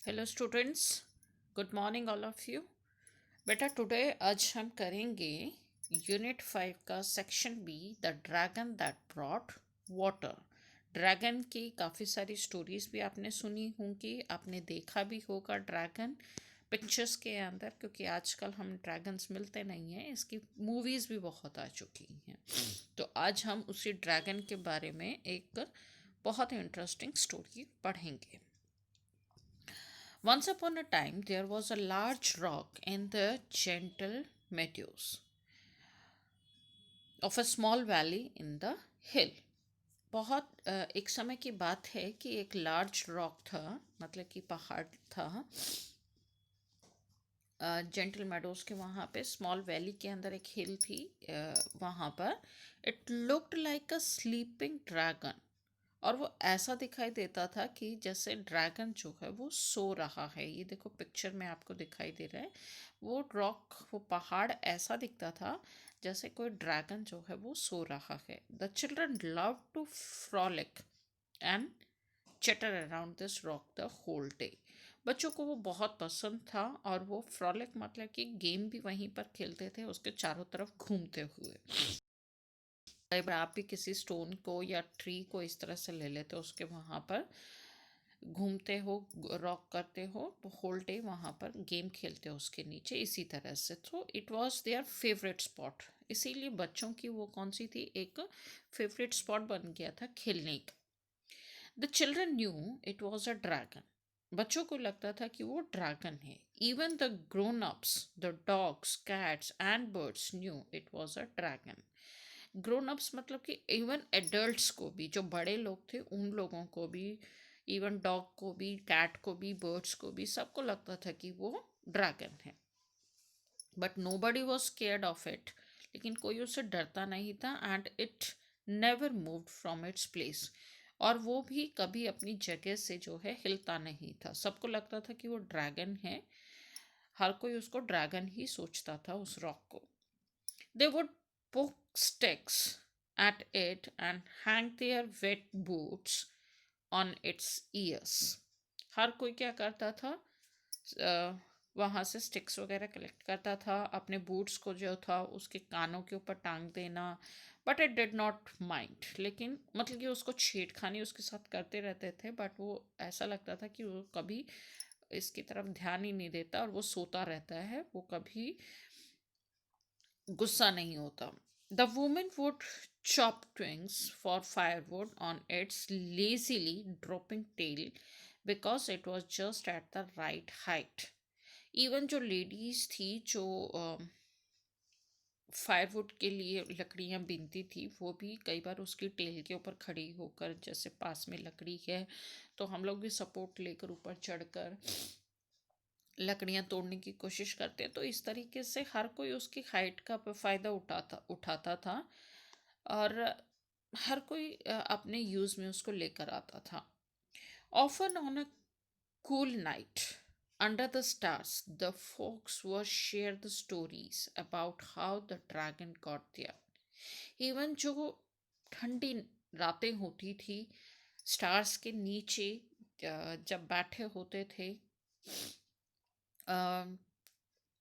Hello students, good morning all of you. बेटा today आज हम करेंगे यूनिट 5 का section B, the dragon that brought water. Dragon की काफ़ी सारी स्टोरीज भी आपने सुनी होंगी, आपने देखा भी होगा ड्रैगन पिक्चर्स के अंदर, क्योंकि आजकल हम ड्रैगन्स मिलते नहीं हैं, इसकी मूवीज़ भी बहुत आ चुकी हैं। तो आज हम उसी ड्रैगन के बारे में एक बहुत इंटरेस्टिंग स्टोरी पढ़ेंगे। Once upon a time, there was a large rock in the gentle meadows of a small valley in the hill. एक समय की बात है कि एक लार्ज रॉक था, मतलब कि पहाड़ था जेंटल मेडोज के वहाँ पे, स्मॉल वैली के अंदर एक हिल थी। वहाँ पर it looked like a sleeping dragon, और वो ऐसा दिखाई देता था कि जैसे ड्रैगन जो है वो सो रहा है। ये देखो पिक्चर में आपको दिखाई दे रहा है, वो रॉक, वो पहाड़ ऐसा दिखता था जैसे कोई ड्रैगन जो है वो सो रहा है। The children love to frolic and chatter around this rock the whole day. बच्चों को वो बहुत पसंद था, और वो फ्रॉलिक मतलब कि गेम भी वहीं पर खेलते थे, उसके चारों तरफ घूमते हुए। कई बार आप भी किसी स्टोन को या ट्री को इस तरह से ले लेते हो, उसके वहाँ पर घूमते हो, रॉक करते हो, तो होल डे वहाँ पर गेम खेलते हो उसके नीचे, इसी तरह से। तो it was their favourite spot, इसीलिए बच्चों की वो कौन सी थी, एक फेवरेट स्पॉट बन गया था खेलने का। The children knew it was a dragon. बच्चों को लगता था कि वो ड्रैगन है। Even the grown ups, the dogs, cats and birds knew it was a dragon. Grown ups मतलब कि इवन एडल्ट्स को भी, जो बड़े लोग थे उन लोगों को भी, इवन डॉग को भी, कैट को भी, बर्ड्स को भी, सबको लगता था कि वो ड्रैगन है। But nobody was scared of it, लेकिन कोई उससे डरता नहीं था। And it never moved from its place, और वो भी कभी अपनी जगह से जो है हिलता नहीं था। सबको लगता था कि वो ड्रैगन है, हर कोई उसको ड्रैगन ही सोचता था, उस रॉक को। They would poke sticks at it and hang their wet boots on its ears. हर कोई क्या करता था, वहाँ से स्टिक्स वगैरह कलेक्ट करता था, अपने बूट्स को जो था उसके कानों के ऊपर टांग देना। But it did not mind, लेकिन मतलब कि उसको छेड़खानी उसके साथ करते रहते थे, बट वो ऐसा लगता था कि वो कभी इसकी तरफ ध्यान ही नहीं देता, और वो सोता रहता है, वो कभी गुस्सा नहीं होता। The women would chop twigs for firewood on its lazily dropping tail because it was just at the right height. Even जो लेडीज थी, जो फायरवुड के लिए लकड़ियाँ बीनती थी, वो भी कई बार उसकी टेल के ऊपर खड़ी होकर, जैसे पास में लकड़ी है तो हम लोग भी सपोर्ट लेकर ऊपर चढ़कर लकड़ियाँ तोड़ने की कोशिश करते हैं। तो इस तरीके से हर कोई उसकी हाइट का फ़ायदा उठाता था, और हर कोई अपने यूज़ में उसको लेकर आता था। Often on a cool night under the stars the folks were share the stories about how the dragon got there. Even जो ठंडी रातें होती थी, स्टार्स के नीचे जब बैठे होते थे,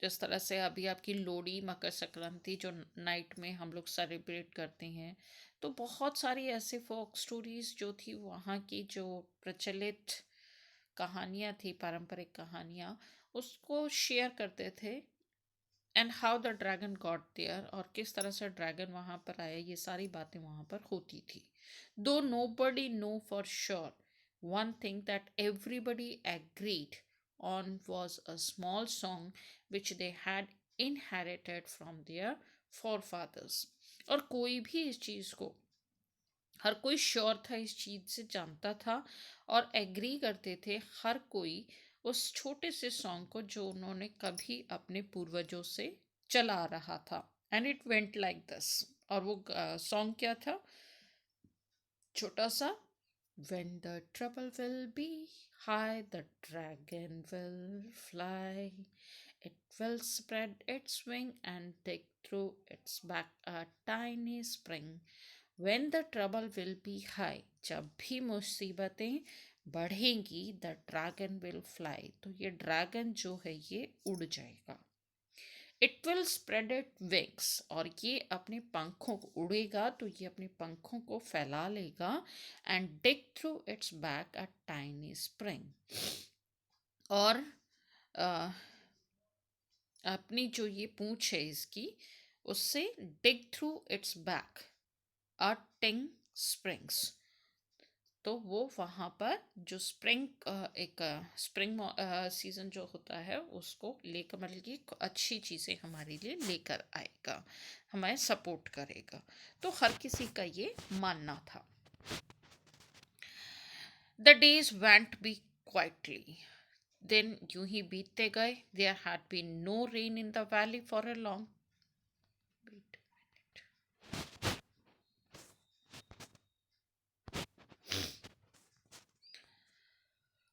जिस तरह से अभी आपकी लोहड़ी, मकर संक्रांति जो नाइट में हम लोग सेलिब्रेट करते हैं, तो बहुत सारी ऐसे फोक स्टोरीज जो थी, वहाँ की जो प्रचलित कहानियाँ थी, पारंपरिक कहानियाँ, उसको शेयर करते थे। And how the dragon got there, और किस तरह से ड्रैगन वहाँ पर आया, ये सारी बातें वहाँ पर होती थी। Though nobody know for sure, one thing that everybody agreed on was a small song which they had inherited from their forefathers. और कोई भी इस चीज़ को, हर कोई श्योर था, इस चीज़ से जानता था, और एग्री करते थे हर कोई उस छोटे से सॉन्ग को जो उन्होंने कभी अपने पूर्वजों से चला आ रहा था। And it went like this, और वो सॉन्ग क्या था, छोटा सा, when the trouble will be high, the dragon will fly. It will spread its wing and dig through its back a tiny spring. When the trouble will be high, जब भी मुसीबतें बढ़ेंगी द ड्रैगन विल फ्लाई, तो ये dragon जो है ये उड़ जाएगा। It will spread it wings, और ये अपने पंखों को उड़ेगा तो ये अपने पंखों को फैला लेगा। And dig through it's back a tiny spring, और अ, अपनी जो ये पूंछ है इसकी, उससे डिग थ्रू इट्स बैक अ टिंग स्प्रिंग्स, तो वो वहाँ पर जो स्प्रिंग, एक स्प्रिंग सीजन जो होता है उसको लेकर, मतलब कि अच्छी चीज़ें हमारे लिए लेकर आएगा, हमें सपोर्ट करेगा। तो हर किसी का ये मानना था। The days went by quietly, दिन यूं ही बीतते गए। There had been no rain in the valley for a long,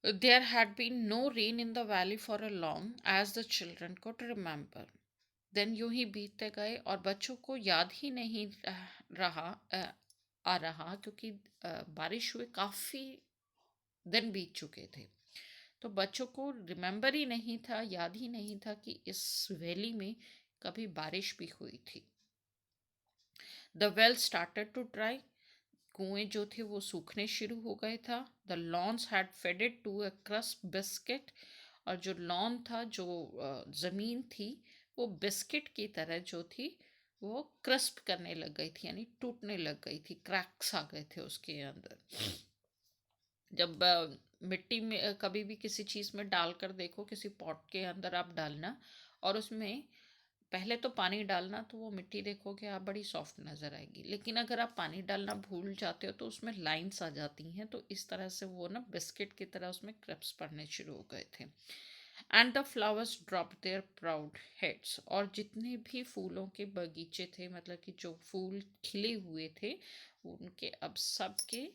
there had been no rain in the valley for a long as the children could remember. दिन यूं ही बीतते गए और बच्चों को याद ही नहीं रहा आ रहा, क्योंकि बारिश हुए काफ़ी दिन बीत चुके थे। तो बच्चों को रिमेम्बर ही नहीं था, याद ही नहीं था कि इस वैली में कभी बारिश भी हुई थी। The well started to dry, कुएं जो थे वो सूखने शुरू हो गए था। The lawns had faded to a crust biscuit, और जो लॉन था, जो ज़मीन थी, वो बिस्किट की तरह जो थी वो क्रस्प करने लग गई थी, यानी टूटने लग गई थी, क्रैक्स आ गए थे उसके अंदर। जब मिट्टी में कभी भी किसी चीज़ में डालकर देखो, किसी पॉट के अंदर आप डालना, और उसमें पहले तो पानी डालना, तो वो मिट्टी देखोगे आप बड़ी सॉफ्ट नज़र आएगी। लेकिन अगर आप पानी डालना भूल जाते हो तो उसमें लाइंस आ जाती हैं, तो इस तरह से वो ना बिस्किट की तरह उसमें क्रैप्स पड़ने शुरू हो गए थे। And the flowers drop their proud heads, और जितने भी फूलों के बगीचे थे, मतलब कि जो फूल खिले हुए थे, उनके अब सब के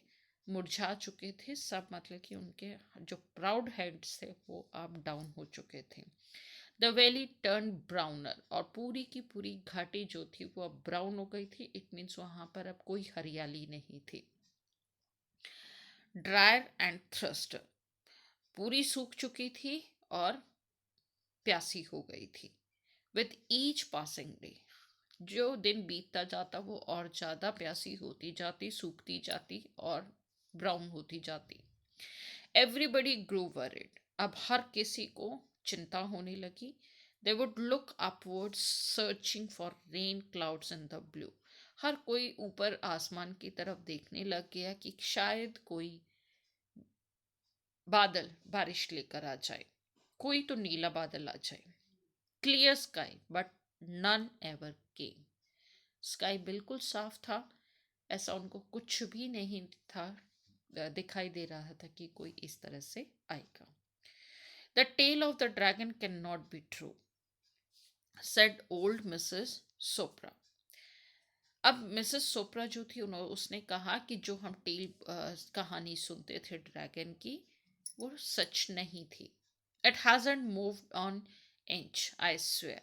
मुरझा चुके थे सब, मतलब कि उनके जो प्राउड हेड्स थे वो अब डाउन हो चुके थे। द वैली टर्न ब्राउनर, और पूरी की पूरी घाटी जो थी वो अब ब्राउन हो गई थी। इट मीन्स वहां पर अब कोई हरियाली नहीं थी। ड्रायर एंड थ्रस्ट, पूरी सूख चुकी थी और प्यासी हो गई थी। विथ ईच पासिंग डे, जो दिन बीतता जाता वो और ज़्यादा प्यासी होती जाती, सूखती जाती और ब्राउन होती जाती। एवरीबडी ग्रो वरिड, अब हर किसी को चिंता होने लगी। They would look upwards searching for rain clouds in the blue, हर कोई ऊपर आसमान की तरफ देखने लग गया कि शायद कोई बादल बारिश लेकर आ जाए, कोई तो नीला बादल आ जाए। Clear sky but none ever came, sky बिल्कुल साफ था, ऐसा उनको कुछ भी नहीं था दिखाई दे रहा था कि कोई इस तरह से आएगा। The tale of the dragon can not be true, said old Mrs Sopra. अब मिसेस सोप्रा जो थी उन्होंने उसने कहा कि जो हम कहानी सुनते थे ड्रैगन की, वो सच नहीं थी। It hasn't moved on inch I swear,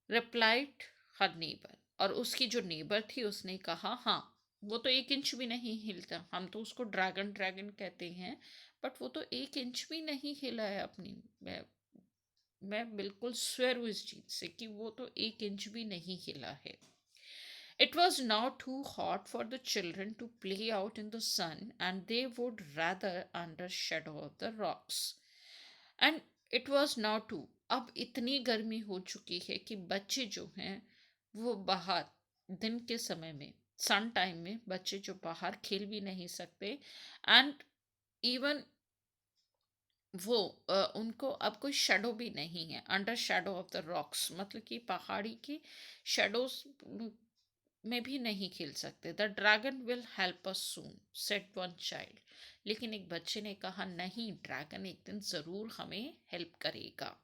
replied her neighbour, और उसकी जो नेबर थी उसने कहा, हाँ वो तो 1 इंच भी नहीं हिलता, हम तो उसको ड्रैगन ड्रैगन कहते हैं, बट वो तो 1 इंच भी नहीं हिला है अपनी। मैं बिल्कुल स्वेर हूँ इस चीज से कि वो तो 1 इंच भी नहीं हिला है। It was now too hot for the children to play out in the sun, and they would rather under shadow of the rocks. And it was now too, अब इतनी गर्मी हो चुकी है कि बच्चे जो हैं वो बाहर दिन के समय में, सन टाइम में बच्चे जो बाहर खेल भी नहीं सकते। एंड इवन वो उनको अब कोई शेडो भी नहीं है, under shadow of the rocks, मतलब कि पहाड़ी की शेडोज में भी नहीं खेल सकते। The dragon will help us soon, said one child, लेकिन एक बच्चे ने कहा, नहीं, ड्रैगन एक दिन ज़रूर हमें हेल्प करेगा,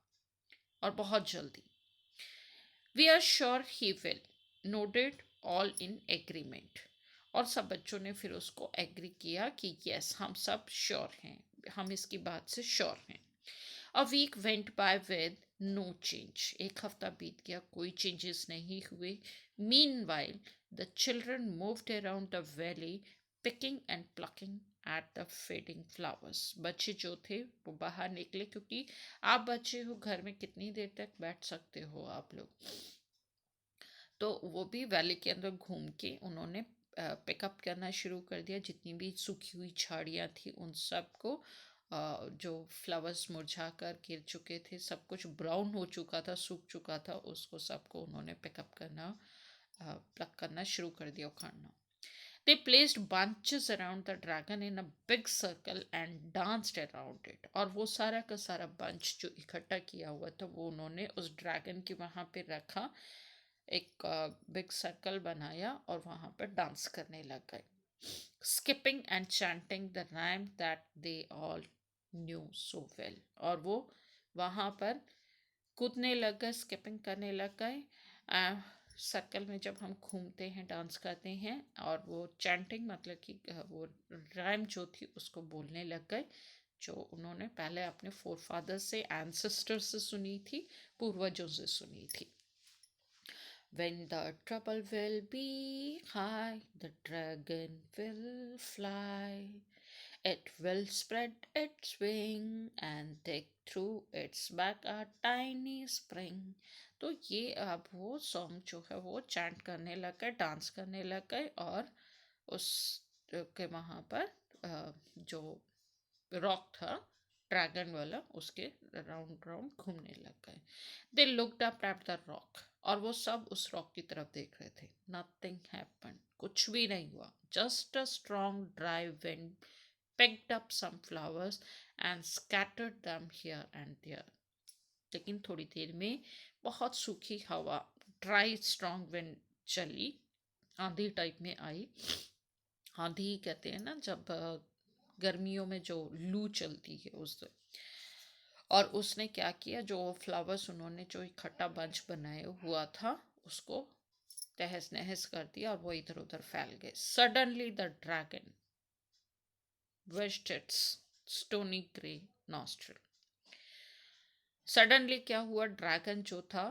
और बहुत जल्दी। We are sure he will, noted all in agreement, और सब बच्चों ने फिर उसको एग्री किया कि यस, हम सब श्योर हैं, हम इसकी बात से श्योर हैं। A week went by with no change, एक हफ्ता बीत गया, कोई चेंजेस नहीं हुए। Meanwhile the children moved around the valley picking and plucking at the fading flowers. बच्चे जो थे वो बाहर निकले, क्योंकि आप बच्चे हो, घर में कितनी देर तक बैठ सकते हो आप लोग। तो वो भी वैली के अंदर घूम के उन्होंने पिकअप करना शुरू कर दिया। जितनी भी सूखी हुई झाड़ियाँ थी उन सब को, जो फ्लावर्स मुरझा कर गिर चुके थे, सब कुछ ब्राउन हो चुका था, सूख चुका था, उसको सबको उन्होंने पिकअप करना, प्लक करना शुरू कर दिया, उखाड़ना। They placed bunches around the dragon in a big circle and danced around it. और वो सारा का सारा बंच जो इकट्ठा किया हुआ था वो उन्होंने उस ड्रैगन के वहाँ पे रखा, एक बिग सर्कल बनाया और वहाँ पर डांस करने लग गए, skipping and chanting the rhyme that they all new so well. और वो वहाँ पर कूदने लग गए, स्किपिंग करने लग गए। सर्कल में जब हम घूमते हैं, डांस करते हैं, और वो चैंटिंग मतलब कि वो राइम जो थी उसको बोलने लग गए, जो उन्होंने पहले अपने फोर फादर से, एंसेस्टर से सुनी थी, पूर्वजों से सुनी थी। When the trouble will be high, the dragon will fly. It will spread its wing and take through its back a tiny spring. तो ये अब वो सॉन्ग जो है वो चैंट करने लग गए, डांस करने लग गए, और उस के वहाँ पर जो रॉक था ड्रैगन वाला, उसके राउंड राउंड घूमने लग गए। They looked up at the rock, और वो सब उस रॉक की तरफ देख रहे थे। नथिंग हैपेंड, कुछ भी नहीं हुआ। Just a strong dry wind picked up some flowers and scattered them here and there. लेकिन थोड़ी देर में बहुत सूखी हवा, ड्राई स्ट्रॉन्ग विंड चली, आंधी टाइप में आई। आंधी कहते हैं ना जब गर्मियों में जो लू चलती है, उस और उसने क्या किया, जो फ्लावर्स उन्होंने जो इकट्ठा बंच बनाया हुआ था उसको तहस नहस कर दिया और वो इधर उधर फैल गए। Suddenly the dragon wished its stony grey nostril. Suddenly क्या हुआ, ड्रैगन जो था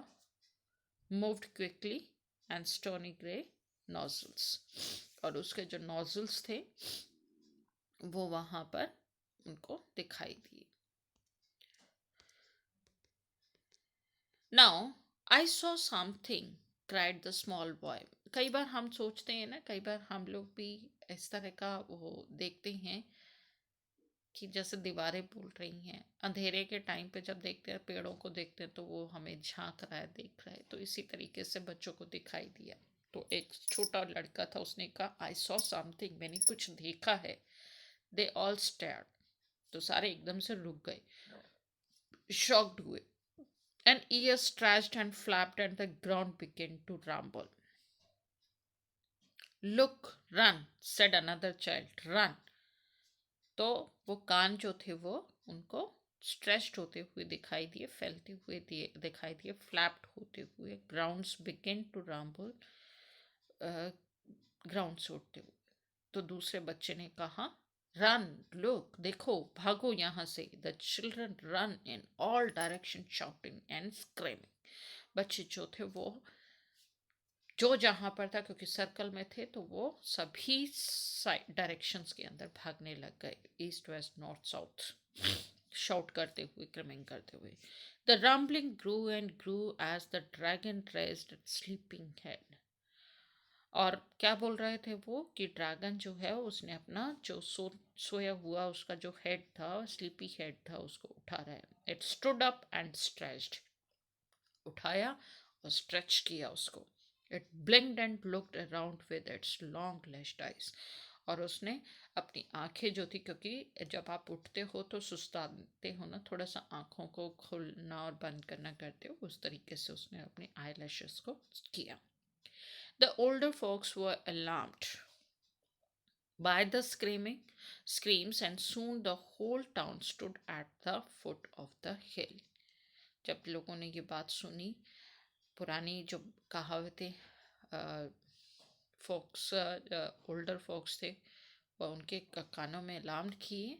moved quickly and stony grey nozzles, और उसके जो नोजल्स थे वो वहां पर उनको दिखाई दिए। Now I saw something cried the small boy. कई बार हम सोचते हैं ना, कई बार हम लोग भी इस तरह का वो देखते हैं कि जैसे दीवारें बोल रही हैं, अंधेरे के टाइम पे जब देखते हैं पेड़ों को, देखते हैं तो वो हमें झांक रहा है, देख रहा है। तो इसी तरीके से बच्चों को दिखाई दिया। तो एक छोटा लड़का था, उसने कहा आई सॉ समथिंग, मैंने कुछ देखा है। दे ऑल स्टेयर्ड, तो सारे एकदम से रुक गए, शॉक्ड हुए। An ear stretched and flapped and the ground began to rumble. Look, run, said another child, run. तो वो कान जो थे वो उनको स्ट्रेच्ड होते हुए दिखाई दिए, फैलते हुए दिखाई दिए, फ्लैप्ड होते हुए। Grounds begin to rumble, ground से उठते हुए। तो दूसरे बच्चे ने कहा रन, लुक, देखो, भागो यहाँ से। The children run in all direction shouting and screaming. बच्चे जो थे वो जो जहाँ पर था, क्योंकि सर्कल में थे, तो वो सभी डायरेक्शंस के अंदर भागने लग गए, east west north south, shout करते हुए, क्रमिंग करते हुए। The rumbling grew and grew as the dragon raised its sleeping head. और क्या बोल रहे थे वो, कि ड्रैगन जो है उसने अपना जो सोया हुआ उसका जो हेड था, स्लीपी हेड था, उसको उठा रहा है। It stood up and stretched, उठाया और स्ट्रेच किया उसको। It ब्लिंक्ड and looked around with its long lashed eyes. और उसने अपनी आंखें जो थी, क्योंकि जब आप उठते हो तो सुस्ताते हो ना, थोड़ा सा आंखों को खुलना और बंद करना करते हो, उस तरीके से उसने अपने आई लैशेस को किया। The older folks were alarmed by the screams, and soon the whole town stood at the foot of the hill. जब लोगों ने ये बात सुनी, पुरानी जो कहावतें फोक्स, ओल्डर फोक्स थे, वह उनके कानों में अलार्म किए,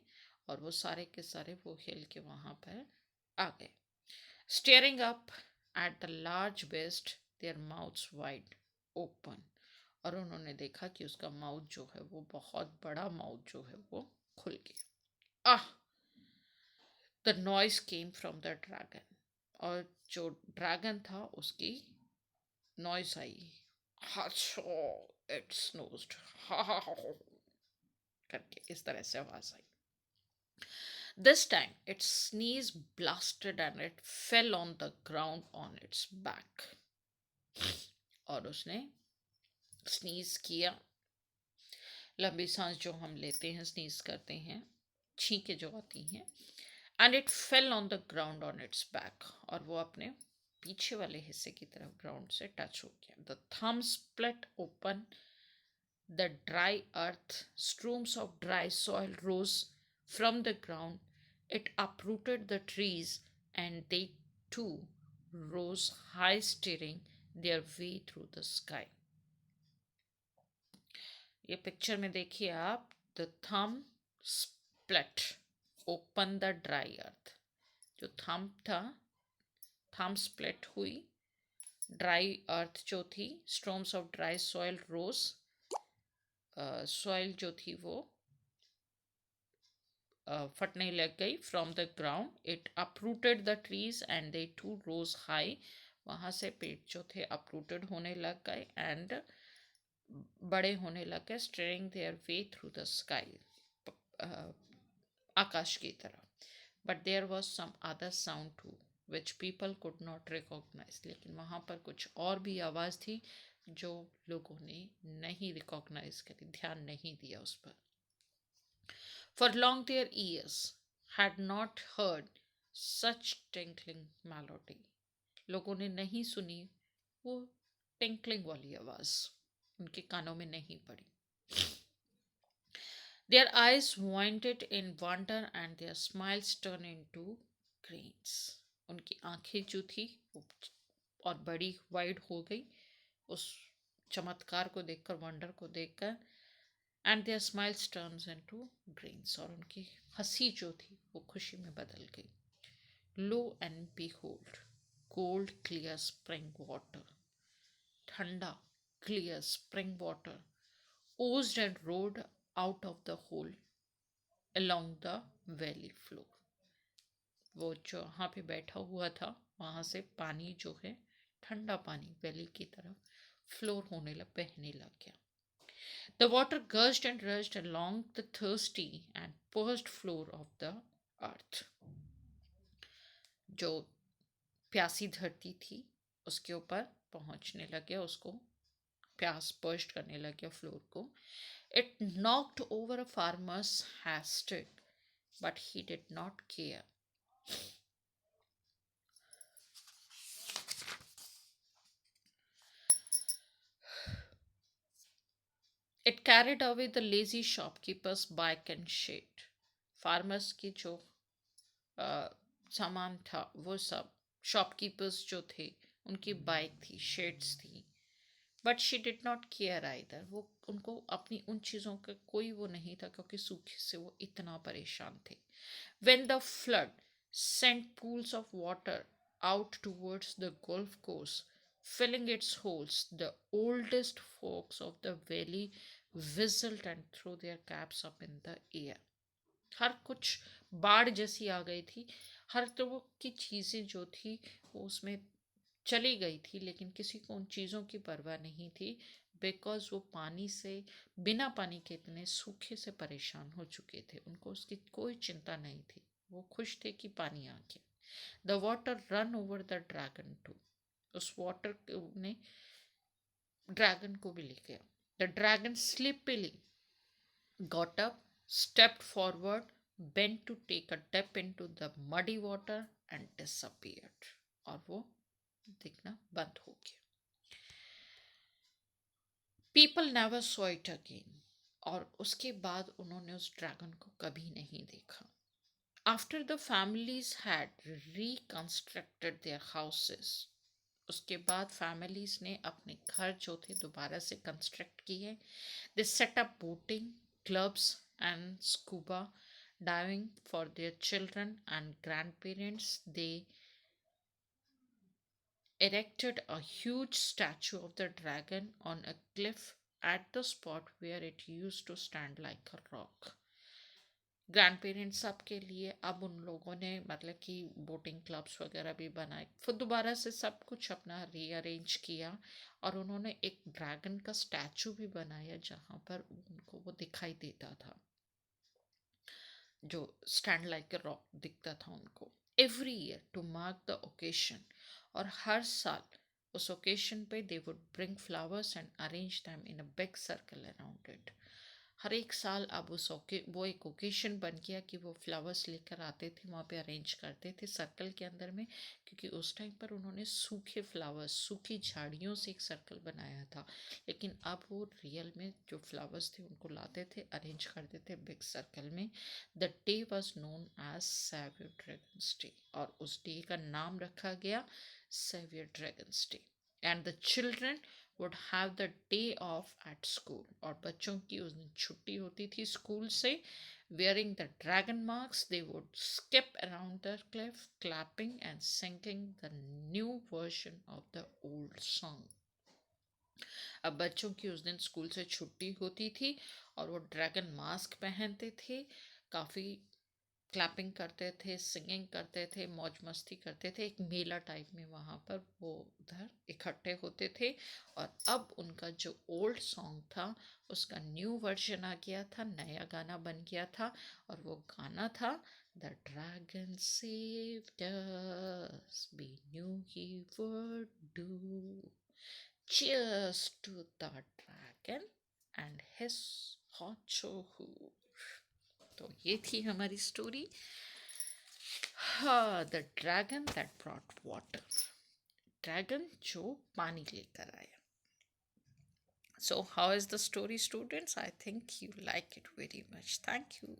और वो सारे के सारे वो हिल के वहाँ पर आ गए। Steering up at the large best, there mouths wide open. और उन्होंने देखा कि उसका माउथ जो है वो बहुत बड़ा माउथ जो है वो खुल गया। Ah! The noise came from the dragon, और जो ड्रैगन था उसकी नॉइज आई, हाचो, इट स्नोज्ड, हा हा हा करके इस तरह से आवाज आई। This time its sneeze blasted and it fell on the ground on its back. और उसने स्नीज किया, लंबी सांस जो हम लेते हैं, स्नीज करते हैं, छींके जो आती हैं, and it fell on the ground on it's back, और वो अपने पीछे वाले हिस्से की तरफ ग्राउंड से टच हो गया। The thumb split open, the dry earth, streams of dry soil rose from the ground. It uprooted the trees, and they too rose high, steering their way through the sky. ये picture में देखिए आप, the thump split open the dry earth, जो thump था, थम split हुई, dry earth जो थी, storms of dry soil rose, soil जो थी वो फटने लग गई, from the ground it uprooted the trees and they too rose high, वहाँ से पेड़ जो थे अपरूटेड होने लग गए एंड बड़े होने लग गए, steering their way through the sky, आकाश की तरफ। But there was some other sound to which people could not recognise, लेकिन वहाँ पर कुछ और भी आवाज़ थी जो लोगों ने नहीं रिकॉग्नाइज करी, ध्यान नहीं दिया उस पर। For long their ears had not heard such tinkling melody. लोगों ने नहीं सुनी वो टिंकलिंग वाली आवाज, उनके कानों में नहीं पड़ी। Their eyes widened in wonder and their smiles turned into grains. उनकी आंखें जो थी वो और बड़ी वाइड हो गई उस चमत्कार को देखकर, वंडर को देखकर, and their smiles turns into grins, और उनकी हंसी जो थी वो खुशी में बदल गई। Lo and behold cold clear spring water, ठंडा clear spring water oozed and rolled out of the hole along the valley floor, वो जो वहाँ पे बैठा हुआ था वहाँ से पानी जो है, ठंडा पानी वैली की तरफ फ्लोर होने लग, बहने लग गया। The water gushed and rushed along the thirsty and parched floor of the earth. जो प्यासी धरती थी उसके ऊपर पहुंचने लगे, उसको प्यास पर्स्ट करने लगे फ्लोर को। It knocked over a farmer's haystack, but he did not care. It carried away the lazy shopkeeper's bike and shed. Farmers की जो सामान था वो सब, शॉपकीपर्स जो थे उनकी बाइक थी, शेड्स थी, but she did not care either, वो उनको अपनी उन चीज़ों का कोई वो नहीं था, क्योंकि सूखे से वो इतना परेशान थे। When the flood sent pools of water out towards the golf course, filling its holes, the oldest folks of the valley whistled and threw their caps up in the air. हर कुछ बाढ़ जैसी आ गई थी, हर तरह की चीज़ें जो थी वो उसमें चली गई थी, लेकिन किसी को उन चीज़ों की परवाह नहीं थी, बिकॉज वो पानी से, बिना पानी के इतने सूखे से परेशान हो चुके थे, उनको उसकी कोई चिंता नहीं थी, वो खुश थे कि पानी आ गया। The water ran over the dragon too, उस वाटर ने ड्रैगन को भी ले गया। The dragon sleepily got up, stepped forward, bent to take a dip into the muddy water and disappeared. और वो दिखना बंद हो गया। People never saw it again. और उसके बाद उन्होंने उस ड्रैगन को कभी नहीं देखा। After the families had reconstructed their houses, उसके बाद फैमिलीज ने अपने घर जो थे दोबारा से कंस्ट्रक्ट किए। They set up boating clubs and scuba diving for their children and grandparents. They erected a huge statue of the dragon on a cliff at the spot where it used to stand like a rock. Grand parents सबके लिए अब उन लोगों ने मतलब कि boating clubs वगैरह भी बनाए, फिर दोबारा से सब कुछ अपना रीअरेंज किया। और उन्होंने एक ड्रैगन का स्टैचू भी बनाया जहाँ पर उनको वो दिखाई देता था, जो स्टैंड लाइक अ रॉक दिखता था उनको। Every year to mark the occasion, और हर साल उस ओकेशन पे they would bring flowers and arrange them in a big circle around it. हर एक साल अब वो एक ओकेशन बन गया कि वो फ्लावर्स लेकर आते थे, वहाँ पे अरेंज करते थे सर्कल के अंदर में, क्योंकि उस टाइम पर उन्होंने सूखे फ्लावर्स, सूखी झाड़ियों से एक सर्कल बनाया था। लेकिन अब वो रियल में जो फ्लावर्स थे उनको लाते थे, अरेंज करते थे बिग सर्कल में। The day was known as Saviour Dragon's Day, और उस डे का नाम रखा गया Saviour Dragon's Day. And the children would have the day off at school, और बच्चों की उस दिन छुट्टी होती थी स्कूल से। wearing the dragon marks they would skip around the cliff clapping and singing the new version of the old song। अब बच्चों की उस दिन स्कूल से छुट्टी होती थी और वो ड्रैगन मास्क पहनते थे, काफ़ी क्लैपिंग करते थे, सिंगिंग करते थे, मौज मस्ती करते थे। एक मेला टाइप में वहाँ पर वो उधर इकट्ठे होते थे। और अब उनका जो ओल्ड सॉन्ग था उसका न्यू वर्जन आ गया था, नया गाना बन गया था। और वो गाना था the dragon saved us, we knew he would do, cheers to the dragon and his hot hoof। तो ये थी हमारी स्टोरी, हाँ, the dragon that brought water, dragon जो पानी लेकर आया। So how is the story, students? I think you like it very much. Thank you.